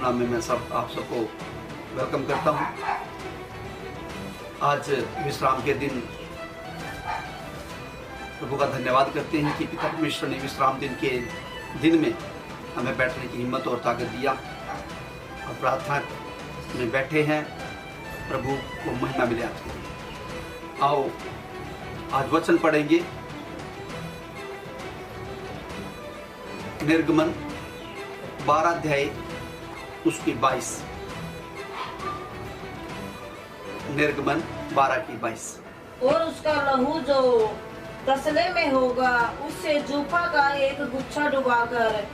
नाम में मैं आप सबको वेलकम करता हूँ। आज विश्राम के दिन प्रभु का धन्यवाद करते हैं कि पिता परमेश्वर ने विश्राम दिन के दिन में हमें बैठने की हिम्मत और ताकत दिया और प्रार्थना में बैठे हैं। प्रभु को महिमा मिले आपके लिए। आओ आज वचन पढ़ेंगे निर्गमन 12 अध्याय उसकी 22। निर्गमन 12 की 22। और उसका लहू जो तसले में होगा उससे जूफा का एक गुच्छा डुबाकर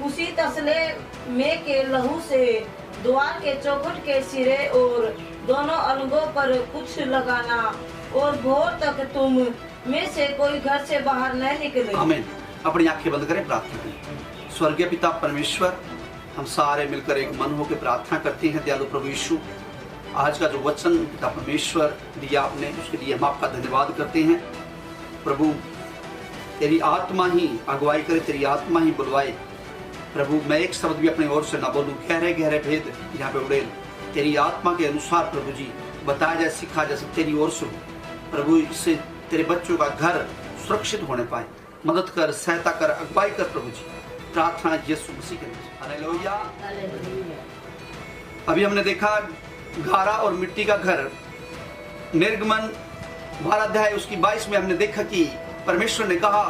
उसी तसले में के लहू से द्वार के चौखट के सिरे और दोनों अलगों पर कुछ लगाना और भोर तक तुम में से कोई घर से बाहर न निकले। आमीन। अपनी आंखें बंद करें, प्रार्थना करें। स्वर्गीय पिता परमेश्वर, हम सारे मिलकर एक मन होकर प्रार्थना करते हैं। दयालु प्रभु यीशु, आज का जो वचन पिता परमेश्वर दिया आपने, उसके लिए हम आपका धन्यवाद करते हैं। प्रभु तेरी आत्मा ही अगुवाई करे, तेरी आत्मा ही बुलवाए। प्रभु मैं एक शब्द भी अपने ओर से ना बोलूं, गहरे गहरे भेद यहाँ पे उड़ेल तेरी आत्मा के अनुसार प्रभु जी बताया जाए, सिखा जाए, सब तेरी ओर से प्रभु। इससे तेरे बच्चों का घर सुरक्षित होने पाए, मदद कर, सहायता कर, अगुवाई कर प्रभु जी। प्रार्थना यीशु मसीह के नाम। हालेलुया। अभी हमने देखा गारा और मिट्टी का घर। निर्गमन 12 अध्याय उसकी 22 में हमने देखा कि परमेश्वर ने कहा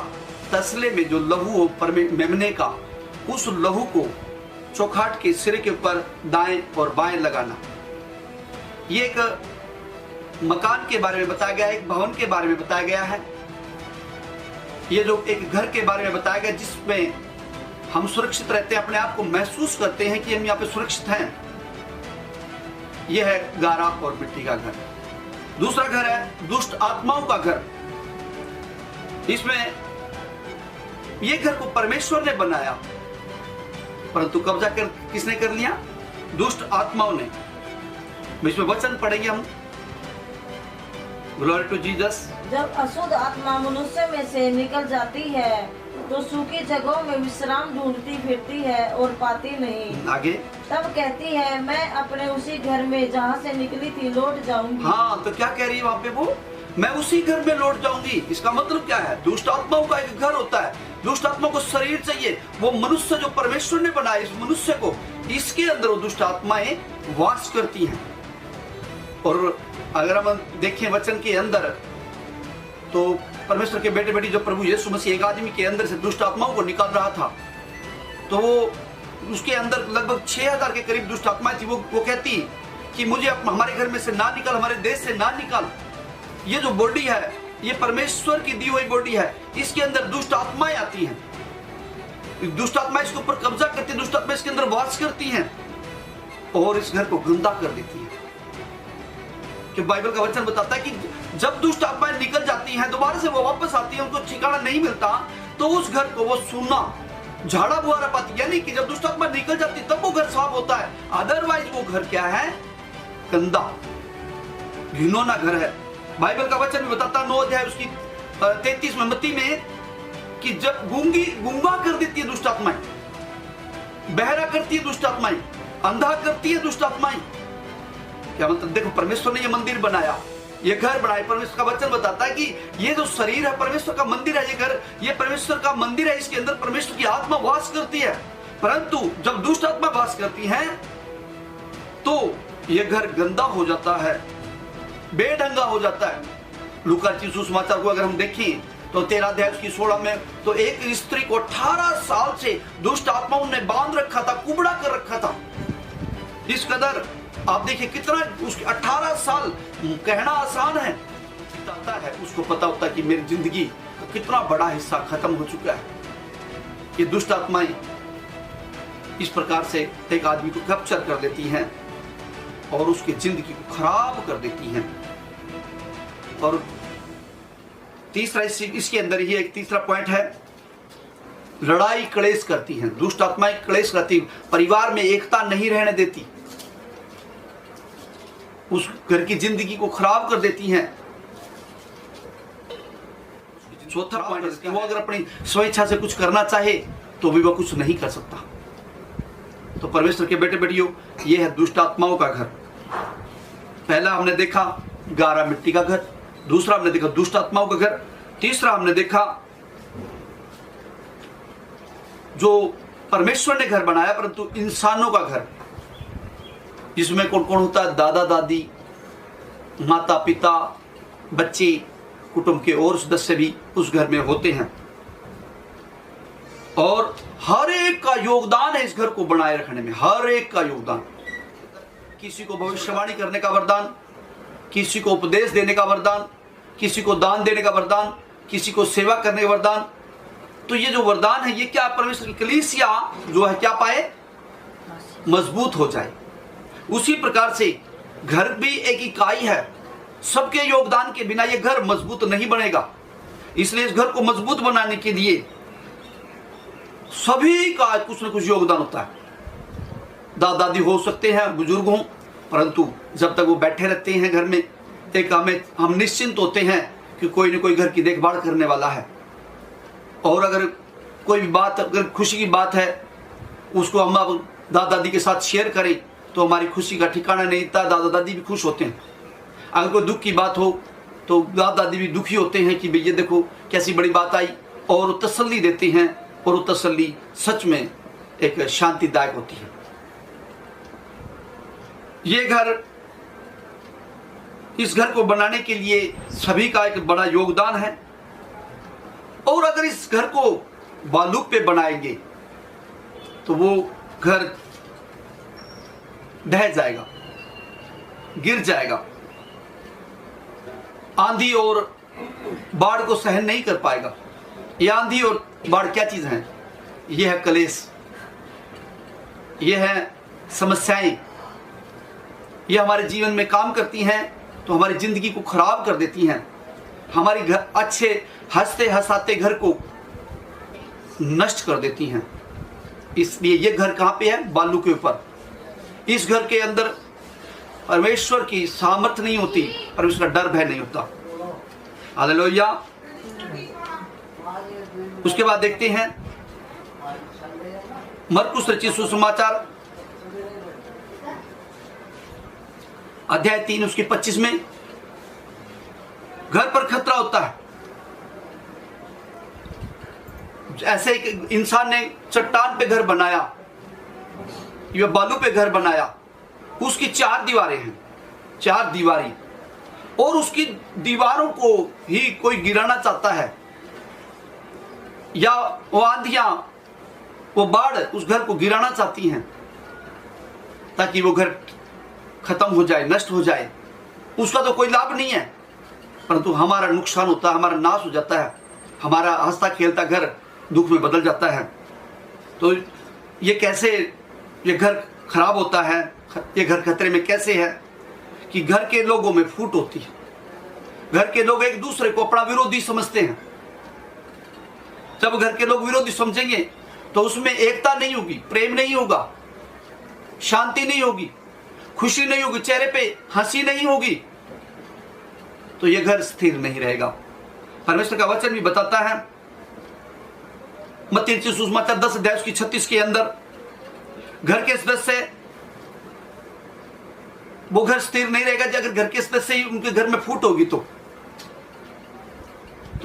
तसले में जो लहू हो मेमने का, उस लहू को चौखाट के सिरे के ऊपर दाएं और बाएं लगाना। ये एक मकान के बारे में बताया गया है, एक भवन के बारे में बताया गया है। ये जो एक घर के बारे में बताया गया जिसमें हम सुरक्षित रहते हैं, अपने आप को महसूस करते हैं कि हम यहाँ पे सुरक्षित हैं। यह है गारा और मिट्टी का घर। दूसरा घर है दुष्ट आत्माओं का घर। इसमें ये घर को परमेश्वर ने बनाया, परंतु कब्जा किसने कर लिया? दुष्ट आत्माओं ने। इसमें वचन पढ़ेंगे हम। Glory to Jesus. जब अशुद्ध आत्मा मनुष्य में से निकल जाती है तो सूखी जगहों में विश्राम ढूंढती फिरती है और पाती नहीं। आगे तब कहती है मैं अपने उसी घर में जहाँ से निकली थी लौट जाऊंगी। हाँ, तो क्या कह रही है वहाँ पे वो? मैं उसी घर में लौट जाऊंगी। इसका मतलब क्या है? दुष्ट आत्माओं का एक घर होता है। दुष्ट आत्मा को शरीर चाहिए। वो मनुष्य जो परमेश्वर ने बनाया, इस मनुष्य को, इसके अंदर वो दुष्ट आत्माएं वास करती हैं। और अगर हम देखें वचन के अंदर तो परमेश्वर के बेटे बेटी जो प्रभु यीशु मसीह एक आदमी के अंदर से दुष्ट आत्माओं को निकाल रहा था, तो वो उसके अंदर लगभग 6000 के करीब दुष्ट आत्माएं थी। वो कहती कि मुझे हमारे घर में से ना निकाल, हमारे देश से ना निकाल। ये जो बॉडी है, ये परमेश्वर की दी हुई बॉडी है। इसके अंदर दुष्ट आत्माएं आती हैं। दुष्ट आत्माएं इसके ऊपर कब्जा करती हैं, दुष्ट आत्माएं इसके अंदर वास करती हैं और इस घर को गंदा कर देती है। कि बाइबल का वचन बताता है कि जब दुष्ट आत्माएं निकल जाती हैं, दोबारा से वो वापस आती हैं, उनको ठिकाना नहीं मिलता, तो उस घर को वो सूना, झाड़ा बुहारा पाती। यानी कि जब दुष्ट आत्मा निकल जाती तब वो घर साफ होता है। अदरवाइज वो घर क्या है? गंदा, घिनौना घर है। बाइबल का वचन भी बताता 9 अध्याय उसकी 33 में मत्ती में कि जब गूंगा कर देती है दुष्ट आत्माएं, बहरा करती है दुष्ट आत्माएं, अंधा करती है दुष्ट आत्माएं। क्या मतलब? देखो, परमेश्वर ने ये मंदिर बनाया, ये घर बनाया। परमेश्वर का वचन बताता है कि ये जो शरीर है परमेश्वर का मंदिर है। ये घर, ये परमेश्वर का मंदिर है। इसके अंदर परमेश्वर की आत्मा वास करती है। परंतु जब दुष्ट आत्मा वास करती है तो ये घर गंदा हो जाता है, बेढंगा हो जाता है। लूका रचित सुसमाचार को अगर हम देखें तो 13 अध्याय उसकी 16 में, तो एक स्त्री को 18 साल से दुष्ट आत्माओं ने बांध रखा था, कुबड़ा कर रखा था। इस कदर आप देखिए कितना, उसके 18 साल कहना आसान है, बताता है उसको पता होता है कि मेरी जिंदगी का कितना बड़ा हिस्सा खत्म हो चुका है। ये दुष्ट आत्माएं इस प्रकार से एक आदमी को कैप्चर कर देती हैं और उसकी जिंदगी को खराब कर देती हैं। और तीसरा इसके अंदर ही एक तीसरा पॉइंट है, लड़ाई क्लेश करती हैं। दुष्ट आत्माएं क्लेश करती, परिवार में एकता नहीं रहने देती, उस घर की जिंदगी को खराब कर देती हैं। चौथा पॉइंट, वो अगर अपनी स्वेच्छा से कुछ करना चाहे तो भी वह कुछ नहीं कर सकता। तो परमेश्वर के बेटे बेटियों, ये है दुष्ट आत्माओं का घर। पहला हमने देखा गारा मिट्टी का घर, दूसरा हमने देखा दुष्ट आत्माओं का घर, तीसरा हमने देखा जो परमेश्वर ने घर बनाया परंतु इंसानों का घर, जिसमें कौन कौन होता है? दादा दादी, माता पिता, बच्चे, कुटुंब के और सदस्य भी उस घर में होते हैं। और हर एक का योगदान है इस घर को बनाए रखने में, हर एक का योगदान। किसी को भविष्यवाणी करने का वरदान, किसी को उपदेश देने का वरदान, किसी को दान देने का वरदान, किसी को सेवा करने का वरदान। तो ये जो वरदान है, ये क्या परमेश्वर की कलीसिया जो है क्या पाए? मजबूत हो जाए। उसी प्रकार से घर भी एक इकाई है, सबके योगदान के बिना ये घर मजबूत नहीं बनेगा। इसलिए इस घर को मजबूत बनाने के लिए सभी का कुछ न कुछ योगदान होता है। दादा दादी हो सकते हैं, बुजुर्ग हों, परंतु जब तक वो बैठे रहते हैं घर में, एक हम निश्चिंत होते हैं कि कोई न कोई घर की देखभाल करने वाला है। और अगर कोई भी बात, अगर खुशी की बात है, उसको हम दादा दादी के साथ शेयर करें तो हमारी खुशी का ठिकाना नहीं था, दादा दादी भी खुश होते हैं। अगर कोई दुख की बात हो तो दादा दादी भी दुखी होते हैं कि भैया देखो कैसी बड़ी बात आई, और वो तसल्ली देते हैं, और वो तसल्ली सच में एक शांतिदायक होती है। ये घर, इस घर को बनाने के लिए सभी का एक बड़ा योगदान है। और अगर इस घर को बालू पे बनाएंगे तो वो घर ढह जाएगा, गिर जाएगा, आंधी और बाढ़ को सहन नहीं कर पाएगा। ये आंधी और बाढ़ क्या चीज है? ये है कलेश, ये है समस्याएं। ये हमारे जीवन में काम करती हैं तो हमारी जिंदगी को खराब कर देती हैं, हमारी घर अच्छे हंसते हंसाते घर को नष्ट कर देती हैं। इसलिए ये घर कहाँ पे है? बालू के ऊपर। इस घर के अंदर परमेश्वर की सामर्थ्य नहीं होती, परमेश्वर का डर भय नहीं होता। हालेलुया। उसके बाद देखते हैं मरकुस रचित सुसमाचार अध्याय 3 उसके 25 में घर पर खतरा होता है। ऐसे एक इंसान ने चट्टान पे घर बनाया या बालू पे घर बनाया, उसकी 4 दीवारें हैं, 4 दीवारें, और उसकी दीवारों को ही कोई गिराना चाहता है, या वो आंधियां, वो बाढ़ उस घर को गिराना चाहती हैं ताकि वो घर खत्म हो जाए, नष्ट हो जाए। उसका तो कोई लाभ नहीं है, परंतु हमारा नुकसान होता है, हमारा नाश हो जाता है, हमारा हंसता खेलता घर दुख में बदल जाता है। तो ये कैसे ये घर खराब होता है, ये घर खतरे में कैसे है कि घर के लोगों में फूट होती है। घर के लोग एक दूसरे को अपना विरोधी समझते हैं। जब घर के लोग विरोधी समझेंगे तो उसमें एकता नहीं होगी, प्रेम नहीं होगा, शांति नहीं होगी, खुशी नहीं होगी, चेहरे पे हंसी नहीं होगी, तो यह घर स्थिर नहीं रहेगा। परमेश्वर का वचन भी बताता है मत्ती रचित सुसमाचार 10 अध्याय उसकी 36 के अंदर, घर के सदस्य वो घर स्थिर नहीं रहेगा। अगर घर के सदस्य ही उनके घर में फूट होगी तो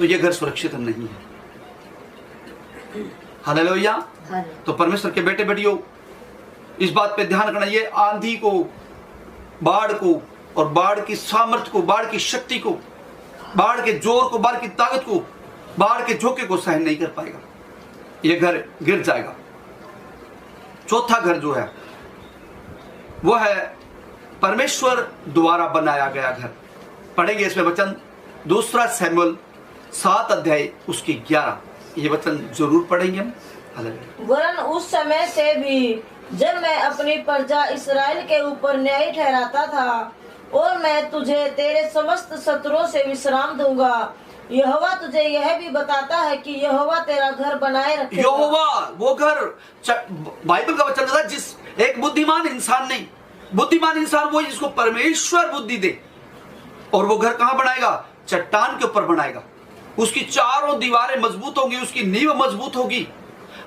यह घर सुरक्षित नहीं है। हालेलुया। तो परमेश्वर के बेटे बेटियों, इस बात पे ध्यान रखना, ये आंधी को, बाढ़ को, और बाढ़ की सामर्थ्य को, बाढ़ की शक्ति को, बाढ़ के जोर को, बाढ़ की ताकत को, बाढ़ के झोंके को सहन नहीं कर पाएगा। ये घर गिर जाएगा। चौथा घर जो है वो है परमेश्वर द्वारा बनाया गया घर। पढ़ेंगे इसमें वचन 2 शमूएल 7 अध्याय उसकी 11, ये वचन जरूर पढ़ेंगे हम। वरन उस समय से भी जब मैं अपनी प्रजा इस्राएल के ऊपर न्याय ठहराता था, और मैं तुझे तेरे समस्त शत्रुओं से विश्राम दूंगा। यहोवा तुझे यह भी बताता है कि यहोवा तेरा घर बनाए रखेगा। यहोवा वो घर, बाइबल का वचन है, जिस एक बुद्धिमान इंसान नहीं, बुद्धिमान इंसान वो जिसको परमेश्वर बुद्धि दे, और वो घर कहां बनाएगा? चट्टान के ऊपर बनाएगा। उसकी चारों दीवारें मजबूत होंगी, उसकी नींव मजबूत होगी।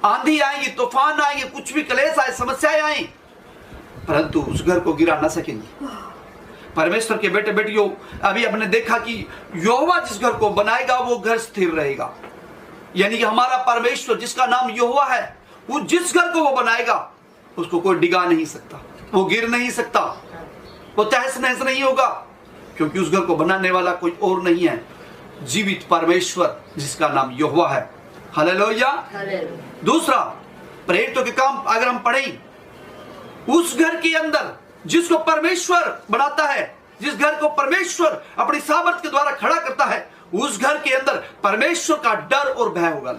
आंधी आएंगी, तूफान आएंगे, कुछ भी क्लेश आए, समस्याएं आए, परंतु उस घर को गिरा ना सकेंगे। परमेश्वर के बेटे बेटियों, अभी हमने देखा कि यहोवा जिस घर को बनाएगा वो घर स्थिर रहेगा। यानी कि हमारा परमेश्वर जिसका नाम यहोवा है, वो जिस घर को वो बनाएगा उसको कोई डिगा नहीं सकता, वो गिर नहीं सकता, वो तहस नहस नहीं होगा, क्योंकि उस घर को बनाने वाला कोई और नहीं है, जीवित परमेश्वर जिसका नाम यहोवा है। हालेलुया। दूसरा, प्रेरितों के काम अगर हम पढ़ें, उस घर के अंदर जिसको परमेश्वर बनाता है, जिस घर को परमेश्वर अपनी सामर्थ के द्वारा खड़ा करता है, उस घर के अंदर परमेश्वर का डर और भय होगा।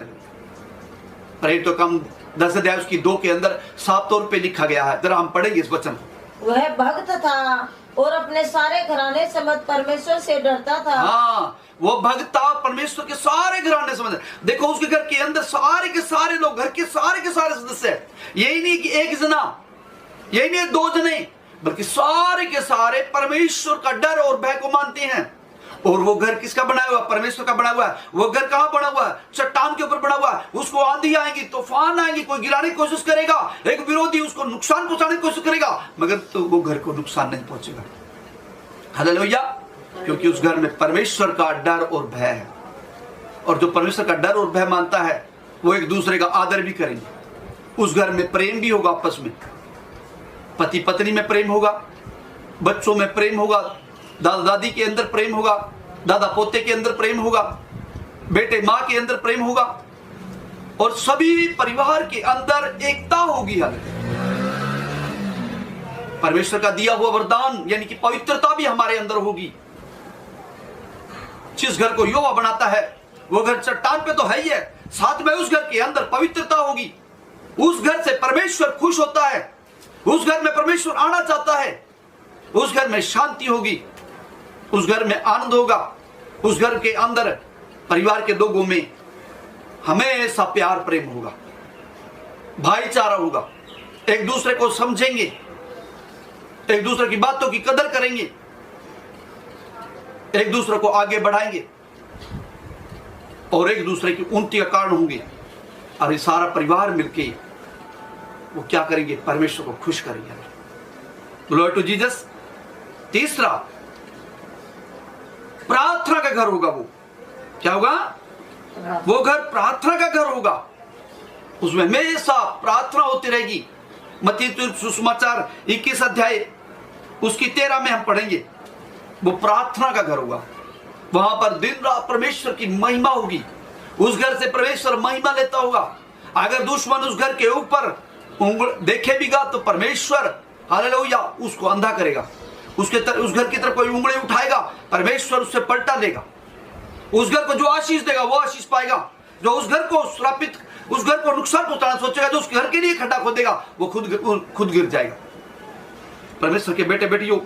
प्रेरितों का 10 अध्याय उसकी 2 के अंदर साफ तौर पे लिखा गया है। जरा हम पढ़ेंगे इस वचन को। वह भक्त था और अपने सारे घराने समेत परमेश्वर से डरता था। हाँ, वो भक्त था, परमेश्वर के सारे घराने समेत। देखो उसके घर के अंदर सारे के सारे लोग, घर के सारे सदस्य, यही नहीं कि एक जना, यही नहीं 2 जने, बल्कि सारे के सारे परमेश्वर का डर और भय को मानते हैं। और वो घर किसका बना हुआ? परमेश्वर का बना हुआ है। वो घर कहां बना हुआ है? चट्टान के ऊपर बना हुआ है। उसको आंधी आएगी, तूफान आएंगी, कोई गिराने की कोशिश करेगा, एक विरोधी उसको नुकसान पहुंचाने की कोशिश करेगा, मगर तो वो घर को नुकसान नहीं पहुंचेगा। हालेलुया। क्योंकि उस घर में परमेश्वर का डर और भय है। और जो परमेश्वर का डर और भय मानता है, वो एक दूसरे का आदर भी करेंगे। उस घर में प्रेम भी होगा, आपस में पति पत्नी में प्रेम होगा, बच्चों में प्रेम होगा, दादा दादी के अंदर प्रेम होगा, दादा पोते के अंदर प्रेम होगा, बेटे माँ के अंदर प्रेम होगा, और सभी परिवार के अंदर एकता होगी। परमेश्वर का दिया हुआ वरदान यानी कि पवित्रता भी हमारे अंदर होगी। जिस घर को यहोवा बनाता है, वो घर चट्टान पे तो है ही है, साथ में उस घर के अंदर पवित्रता होगी। उस घर से परमेश्वर खुश होता है, उस घर में परमेश्वर आना चाहता है, उस घर में शांति होगी, उस घर में आनंद होगा, उस घर के अंदर परिवार के लोगों में हमेशा प्यार प्रेम होगा, भाईचारा होगा, एक दूसरे को समझेंगे, एक दूसरे की बातों की कदर करेंगे, एक दूसरे को आगे बढ़ाएंगे, और एक दूसरे की उन्नति का कारण होंगे। और ये सारा परिवार मिलके वो क्या करेंगे? परमेश्वर को खुश करेंगे। Glory to Jesus. तीसरा, प्रार्थना का घर होगा। वो क्या होगा? वो घर प्रार्थना का घर होगा। उसमें हमेशा प्रार्थना होती रहेगी। मत्ती सुसमाचार 21 अध्याय उसकी 13 में हम पढ़ेंगे। वो प्रार्थना का घर होगा। वहां पर दिन रात परमेश्वर की महिमा होगी। उस घर से परमेश्वर महिमा लेता होगा। अगर दुश्मन उस घर के ऊपर देखे भी गा तो परमेश्वर हालेलुया उसको अंधा करेगा। उस घर की तरफ कोई उंगली उठाएगा, परमेश्वर उससे पलटा देगा। उस घर को जो आशीष देगा वो आशीष पाएगा। जो उस घर को श्रापित, उस घर को नुकसान पहुंचाना सोचेगा, जो उस घर के लिए खड्डा खोदेगा, वो खुद गिर जाएगा। परमेश्वर के बेटे बेटियों,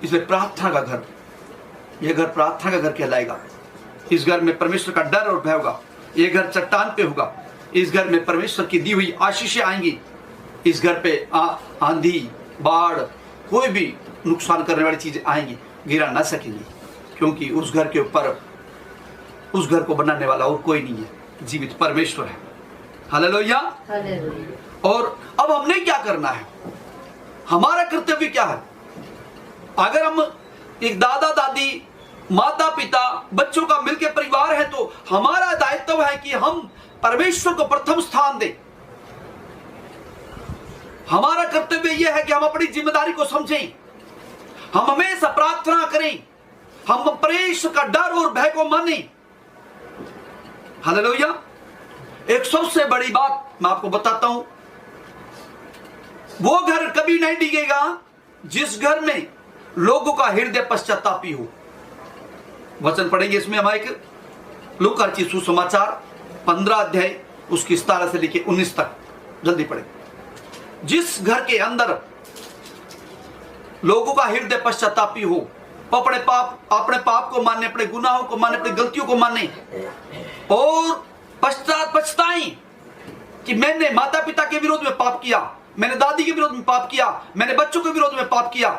इसलिए प्रार्थना का घर, यह घर प्रार्थना का घर कहलाएगा। इस घर में परमेश्वर का डर और भय होगा। यह घर चट्टान पे होगा। इस घर में परमेश्वर की दी हुई आशीषें आएंगी। इस घर पे आंधी, बाढ़, कोई भी नुकसान करने वाली चीजें आएंगी, गिरा ना सकेंगी, क्योंकि उस घर के ऊपर, उस घर को बनाने वाला और कोई नहीं है, जीवित परमेश्वर है। हालेलुया। और अब हमने क्या करना है? हमारा कर्तव्य क्या है? अगर हम एक दादा दादी, माता पिता, बच्चों का मिलकर परिवार है, तो हमारा दायित्व है कि हम परमेश्वर को प्रथम स्थान दें। हमारा कर्तव्य यह है कि हम अपनी जिम्मेदारी को समझें, हम हमेशा प्रार्थना करें, हम परमेश्वर का डर और भय को मानें। हालेलुया। एक सबसे बड़ी बात मैं आपको बताता हूं, वो घर कभी नहीं डिगेगा जिस घर में लोगों का हृदय पश्चातापी हो। वचन पढ़ेंगे इसमें हम एक लूका रचित सुसमाचार 15 अध्याय उसकी 17 से लेकर 19 तक, जल्दी पढ़े। जिस घर के अंदर लोगों का हृदय पश्चातापी हो, अपने पाप को माने, अपने गुनाहों को माने, अपनी गलतियों को माने और पछताएं कि मैंने माता पिता के विरोध में पाप किया, मैंने दादी के विरोध में पाप किया, मैंने बच्चों के विरोध में पाप किया,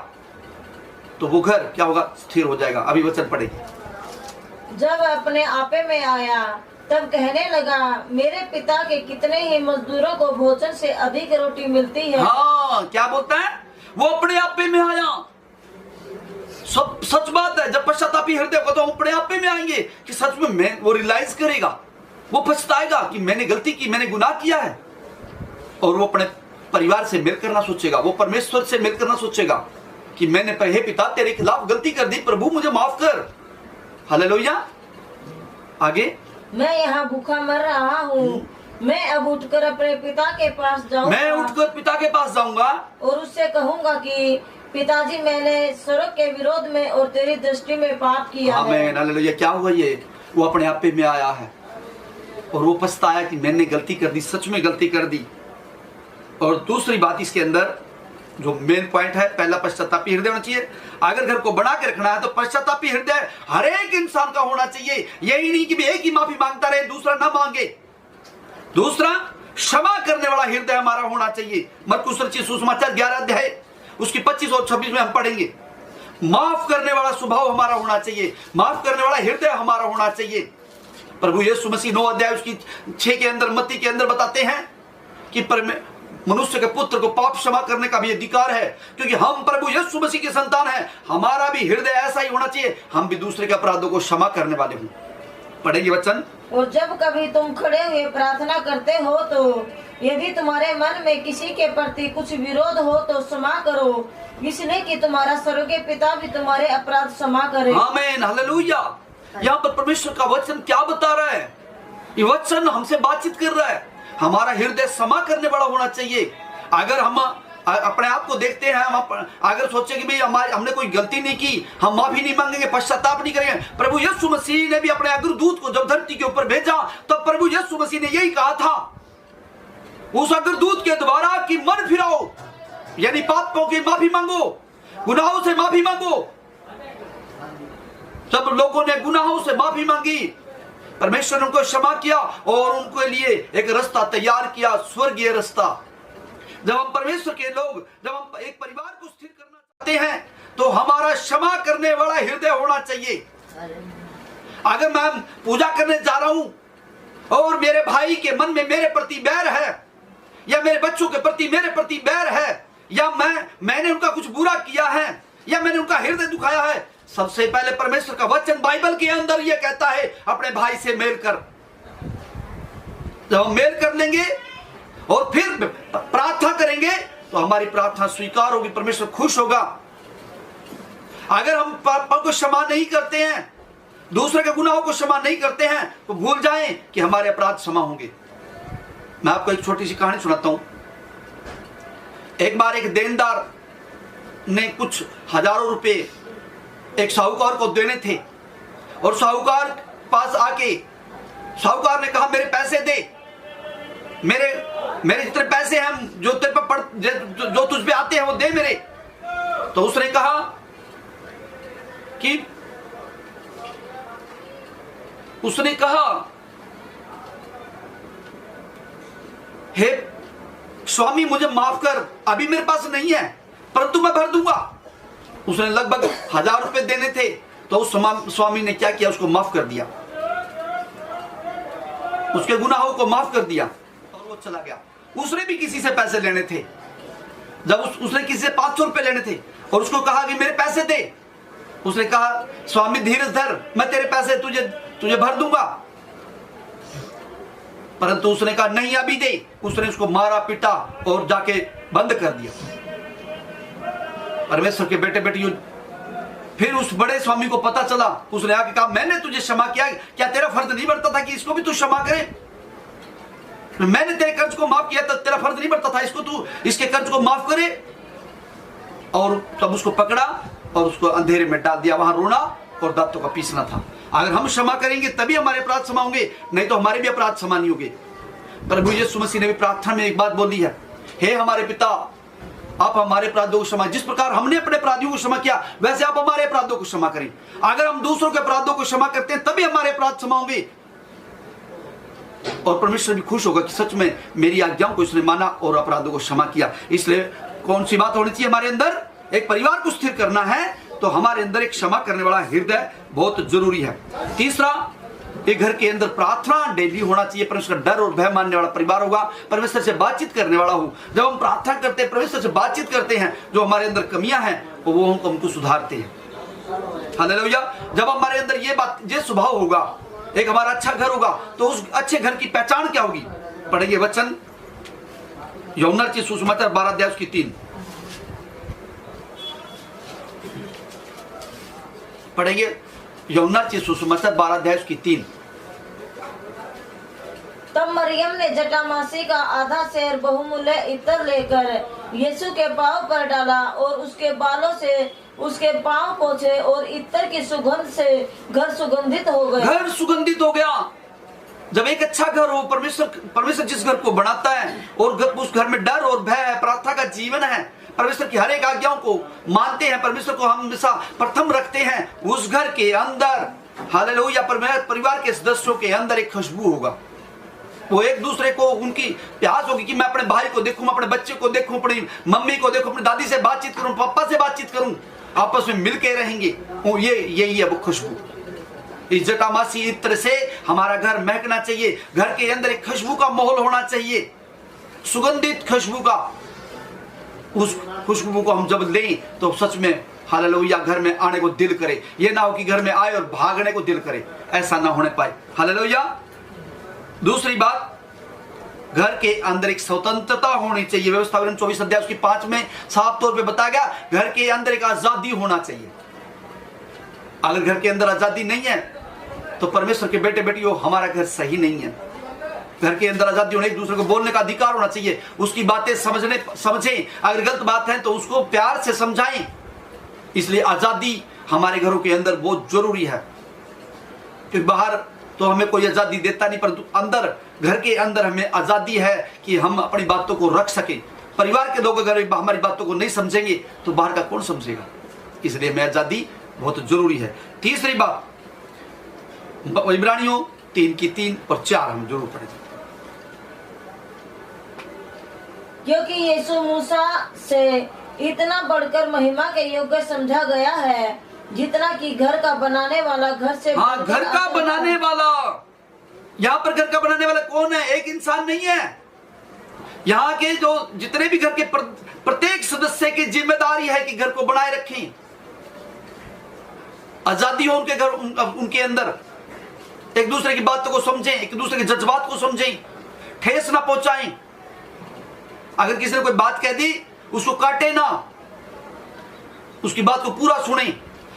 तो वो घर क्या होगा? स्थिर हो जाएगा। अभी वचन पढ़ेंगे। जब अपने आपे में आया तब कहने लगा, मेरे पिता के कितने ही मजदूरों को भोजन से अधिक रोटी मिलती है। हाँ, क्या बोलता है? वो अपने आप में आया। सब सच बात है। जब पश्चातापी हृदय को, तो हम अपने आप में आएंगे कि सच में मैं, वो रियलाइज करेगा, वो पछताएगा कि मैंने गलती की, मैंने गुनाह किया है, और वो अपने परिवार से मिल करना सोचेगा, वो परमेश्वर से मिल करना सोचेगा कि मैंने हे पिता तेरे खिलाफ गलती कर दी, प्रभु मुझे माफ कर। हालेलुया। आगे, मैं यहाँ भूखा मर रहा हूँ, मैं अब उठकर अपने पिता के पास जाऊंगा। मैं उठकर पिता के पास जाऊंगा और उससे कहूंगा कि पिताजी, मैंने स्वर्ग के विरोध में और तेरी दृष्टि में पाप किया है। आमीन, हालेलुया। क्या हुआ? ये वो अपने आप में आया है और वो पछताया कि मैंने गलती कर दी, सच में गलती कर दी। और दूसरी बात इसके अंदर जो मेन पॉइंट है, पहला पश्चातापी हृदय होना चाहिए। अगर घर को बना के रखना है तो पश्चातापी हृदय हर एक इंसान का होना चाहिए। यही नहीं कि एक ही माफी मांगता रहे, दूसरा ना मांगे। दूसरा, क्षमा करने वाला हृदय हमारा होना चाहिए। मरकुस रचित सुसमाचार 11 अध्याय उसकी 25 और 26 में हम पढ़ेंगे। माफ करने वाला स्वभाव हमारा होना चाहिए, माफ करने वाला हृदय हमारा होना चाहिए। प्रभु यीशु मसीह 9 अध्याय उसकी 6 के अंदर, मत्ती के अंदर बताते हैं कि मनुष्य के पुत्र को पाप क्षमा करने का भी अधिकार है, क्योंकि हम प्रभु यीशु मसीह के संतान हैं। हमारा भी हृदय ऐसा ही होना चाहिए, हम भी दूसरे के अपराधों को क्षमा करने वाले हों। पढ़ेंगे वचन। और जब कभी तुम खड़े हुए प्रार्थना करते हो तो यदि तुम्हारे मन में किसी के प्रति कुछ विरोध हो तो क्षमा करो, इसलिए कि तुम्हारा स्वर्गीय पिता भी तुम्हारे अपराध क्षमा करे। आमीन, हालेलुया। यहाँ पर परमेश्वर का वचन क्या बता रहा है? ये वचन हमसे बातचीत कर रहा है। हमारा हृदय क्षमा करने वाला होना चाहिए। अगर हम अपने आप को देखते हैं, हम अगर सोचे कि भाई हमने कोई गलती नहीं की, हम माफी नहीं मांगेंगे, पश्चाताप नहीं करेंगे। प्रभु यीशु मसीह ने भी अपने अग्रदूत को जब धरती के ऊपर भेजा तो प्रभु यीशु मसीह ने यही कहा था उस अग्रदूत के द्वारा कि मन फिराओ, यानी पापों की माफी मांगो, गुनाहों से माफी मांगो। सब लोगों ने गुनाहों से माफी मांगी, परमेश्वर ने उनको क्षमा किया और उनके लिए एक रास्ता तैयार किया, स्वर्गीय रास्ता। जब हम परमेश्वर के लोग, जब हम एक परिवार को स्थिर करना चाहते हैं तो हमारा क्षमा करने वाला हृदय होना चाहिए। अगर मैं पूजा करने जा रहा हूं और मेरे भाई के मन में मेरे प्रति बैर है, या मेरे बच्चों के प्रति मेरे प्रति बैर है, या मैंने उनका कुछ बुरा किया है, या मैंने उनका हृदय दुखाया है, सबसे पहले परमेश्वर का वचन बाइबल के अंदर यह कहता है अपने भाई से मेल कर। जब हम मेल कर लेंगे और फिर प्रार्थना करेंगे तो हमारी प्रार्थना स्वीकार होगी, परमेश्वर खुश होगा। अगर हम पापों को क्षमा नहीं करते हैं, दूसरे के गुनाहों को क्षमा नहीं करते हैं, तो भूल जाएं कि हमारे अपराध क्षमा होंगे। मैं आपको एक छोटी सी कहानी सुनाता हूं। एक बार एक देनदार ने कुछ हजारों रुपए एक साहूकार को देने थे और साहूकार पास आके साहूकार ने कहा मेरे पैसे दे, मेरे जितने पैसे हैं जो तेरे पे जो तुझ पे आते हैं वो दे मेरे। तो उसने कहा कि हे स्वामी मुझे माफ कर, अभी मेरे पास नहीं है परंतु मैं भर दूंगा। उसने लगभग 1000 रुपए देने थे, तो उस स्वामी ने क्या किया, उसको माफ कर दिया, उसके गुनाहों को माफ कर दिया और वो चला गया। उसने भी किसी से पैसे लेने थे, जब उसने किसी से 500 रुपए लेने थे और उसको कहा कि मेरे पैसे दे, उसने कहा स्वामी धीरज धर, मैं तेरे पैसे तुझे भर दूंगा, परंतु उसने कहा नहीं अभी दे। उसने उसको मारा पीटा और जाके बंद कर दिया। परमेश्वर के बेटे बेटियों, फिर उस बड़े स्वामी को पता चला, उसने आके कहा मैंने तुझे क्षमा किया, क्या तेरा फर्ज नहीं बनता था कि इसको भी तू क्षमा करे? मैंने तेरे कर्ज को माफ किया, तो तेरा फर्ज नहीं बनता था इसको तू इसके कर्ज को माफ करे? और तब उसको पकड़ा और उसको अंधेरे में डाल दिया। वहां रोना और दांतों का पीसना था। अगर हम क्षमा करेंगे तभी हमारे अपराध क्षमा होंगे, नहीं तो हमारे भी अपराध क्षमा नहीं होंगे। प्रभु यीशु मसीह ने भी प्रार्थना में एक बात बोली है, हे हमारे पिता आप हमारे अपराधों को क्षमा, जिस प्रकार हमने अपने अपराधियों को क्षमा किया वैसे आप हमारे अपराधों को क्षमा करें। अगर हम दूसरों के अपराधों को क्षमा करते हैं तभी हमारे अपराध क्षमा होंगे और परमेश्वर भी खुश होगा कि सच में मेरी आज्ञाओं को इसने माना और अपराधों को क्षमा किया। इसलिए कौन सी बात होनी चाहिए हमारे अंदर? एक परिवार को स्थिर करना है तो हमारे अंदर एक क्षमा करने वाला हृदय बहुत जरूरी है। तीसरा, ये घर के अंदर प्रार्थना डेली होना चाहिए। परमेश्वर का डर और भय मानने वाला परिवार होगा, परमेश्वर से बातचीत करने वाला हो। जब हम प्रार्थना करते हैं, परमेश्वर से बातचीत करते हैं, जो हमारे अंदर कमियां हैं वो हमको सुधारते हैं। हालेलुया। जब हमारे अंदर ये स्वभाव होगा, एक हमारा अच्छा घर होगा, तो उस अच्छे घर की पहचान क्या होगी? पढ़ेंगे वचन यूहन्ना की सुसमाचार 12 अध्याय उसकी 3 पढ़ेंगे। यूहन्ना की सुसमाचार 12 अध्याय उसकी 3। तब मरियम ने जटामासी का आधा सेर बहुमूल्य इत्र लेकर यीशु के पांव पर डाला और उसके बालों से उसके पांव पोंछे, और इत्र की सुगंध से घर सुगंधित हो गया। घर सुगंधित हो गया। जब एक अच्छा घर हो, परमेश्वर जिस घर को बनाता है और उस घर में डर और भय है, प्रार्थना का जीवन है, परमेश्वर की हर एक आज्ञाओं को मानते हैं, परमेश्वर को हम हमेशा प्रथम रखते हैं, उस घर के अंदर हालेलुया परिवार के सदस्यों के अंदर एक खुशबू होगा। वो एक दूसरे को उनकी प्यास होगी कि मैं अपने भाई को देखूं, मैं अपने बच्चे को देखूं, अपनी मम्मी को देखूं, अपनी दादी से बातचीत करूं, पापा से बातचीत करूं, आपस में मिलके रहेंगे। यही है वो खुशबू। इस जटामासी इत्र से हमारा घर महकना चाहिए। घर के अंदर एक खुशबू का माहौल होना चाहिए, सुगंधित खुशबू का। उस खुशबू को हम जब लें तो सच में हालेलुया घर में आने को दिल करे। ये ना हो कि घर में आए और भागने को दिल करे, ऐसा ना होने पाए। हालेलुया। दूसरी बात, घर के अंदर एक स्वतंत्रता होनी चाहिए। व्यवस्था 24 अध्याय उसकी 5 में साफ तौर पे बताया गया, घर के अंदर एक आजादी होना चाहिए। अगर घर के अंदर आजादी नहीं है तो परमेश्वर के बेटे बेटियों हमारा घर सही नहीं है। घर के अंदर आजादी होने, एक दूसरे को बोलने का अधिकार होना चाहिए, उसकी बातें समझें, अगर गलत बात है तो उसको प्यार से समझाएं। इसलिए आजादी हमारे घरों के अंदर बहुत जरूरी है, क्योंकि बाहर तो हमें कोई आजादी देता नहीं, परंतु अंदर घर के अंदर हमें आजादी है कि हम अपनी बातों को रख सके। परिवार के लोग अगर हमारी बातों को नहीं समझेंगे तो बाहर का कौन समझेगा? इसलिए हमें आजादी बहुत जरूरी है। तीसरी बात, इब्रानियों 3 की 3 और 4 हम जरूर पढ़ेंगे। क्योंकि यीशु मूसा से इतना बढ़कर महिमा के योग्य समझा गया है, जितना कि घर का बनाने वाला घर से। हाँ, घर का बनाने वाला। यहाँ पर घर का बनाने वाला कौन है? एक इंसान नहीं है। यहाँ के जो जितने भी घर के प्रत्येक सदस्य की जिम्मेदारी है कि घर को बनाए रखें, आजादी हो उनके घर, उनके अंदर एक दूसरे की बातों को समझें, एक दूसरे के जज्बात को समझें, ठेस ना पहुंचाएं। अगर किसी ने कोई बात कह दी उसको काटे ना, उसकी बात को पूरा सुने।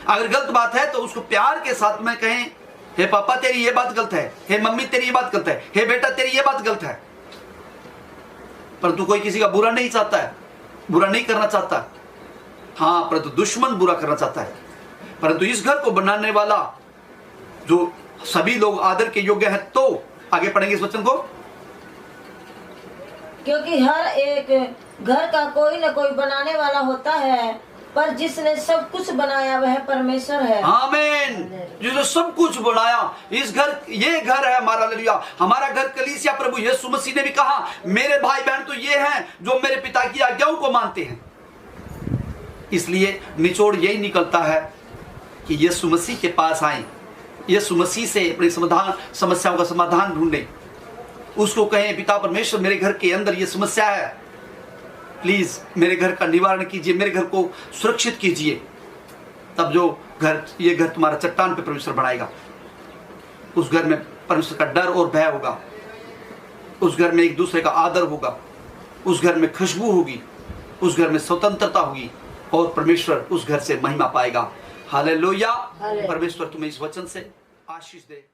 अगर गलत बात है तो उसको प्यार के साथ में कहें, हे पापा तेरी ये बात गलत है, हे मम्मी तेरी ये बात गलत है, हे बेटा तेरी ये बात गलत है। परंतु कोई किसी का बुरा नहीं चाहता है, बुरा नहीं करना चाहता। हाँ, परंतु दुश्मन बुरा करना चाहता है। परंतु इस घर को बनाने वाला जो सभी लोग आदर के योग्य हैं। तो आगे पढ़ेंगे इस वचन को। क्योंकि हर एक घर का कोई न कोई बनाने वाला होता है, पर जिसने सब कुछ बनाया वह परमेश्वर है। आमीन। जिसने सब कुछ बनाया, इस घर, ये घर है हमारा। हालेलुया। हमारा घर कलीसिया प्रभु यीशु मसीह ने भी कहा, मेरे भाई बहन तो ये हैं जो मेरे पिता की आज्ञाओं को मानते हैं। इसलिए निचोड़ यही निकलता है कि यीशु मसीह के पास आए, यीशु मसीह से अपनी समस्याओं का समाधान ढूंढें, उसको कहें, पिता परमेश्वर मेरे घर के अंदर ये समस्या है, प्लीज मेरे घर का निवारण कीजिए, मेरे घर को सुरक्षित कीजिए। तब जो घर, ये घर तुम्हारा चट्टान पे परमेश्वर बनाएगा। उस घर में परमेश्वर का डर और भय होगा, उस घर में एक दूसरे का आदर होगा, उस घर में खुशबू होगी, उस घर में स्वतंत्रता होगी और परमेश्वर उस घर से महिमा पाएगा। हालेलुया। परमेश्वर तुम्हें इस वचन से आशीष दे।